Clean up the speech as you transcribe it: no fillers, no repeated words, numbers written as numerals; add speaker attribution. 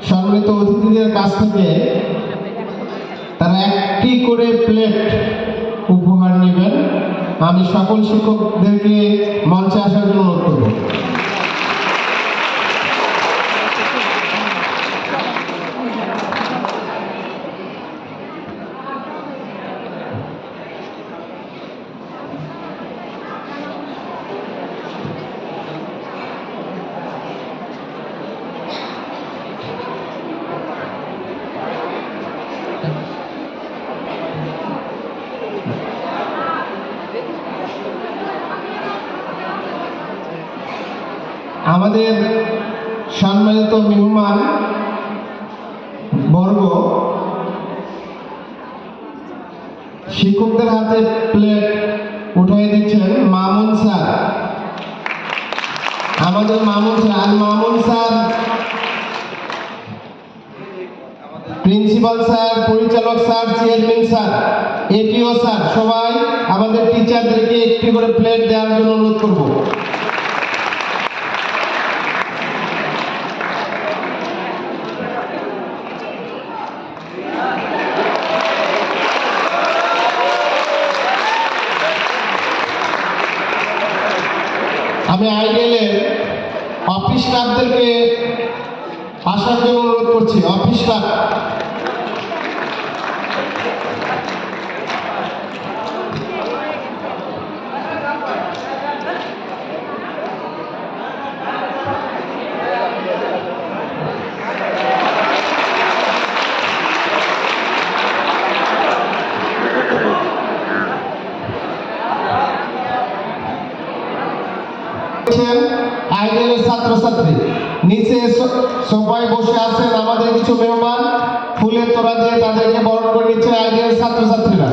Speaker 1: সম্মানিত অতিথিদের কাছ থেকে তারা একটি করে প্লেট উপহার নেবেন। আমি সকল শিক্ষকদেরকে মঞ্চে আসার জন্য অনুরোধ করব। আমাদের সম্মানিত মেহমান বর্গ শিক্ষকদের হাতে প্লেট উঠিয়ে দিচ্ছেন মামুন স্যার। আমাদের মামুন স্যার, প্রিন্সিপাল স্যার, পরিচালক স্যার, চেয়ারম্যান স্যার, এটিও স্যার, সবাই আমাদের টিচারদেরকে একটি করে প্লেট দেওয়ার জন্য অনুরোধ করব। আমি আইডিএলের অফিস স্টাফদেরকে আসার জন্য অনুরোধ করছি। অফিস স্টাফ, আইডিএলের ছাত্রছাত্রী নিচে সবাই বসে আছেন। আমাদের কিছু মেহমান ফুলের তোড়া দিয়ে তাদেরকে বরণ করে নিচ্ছে আইডিএল ছাত্রছাত্রীরা।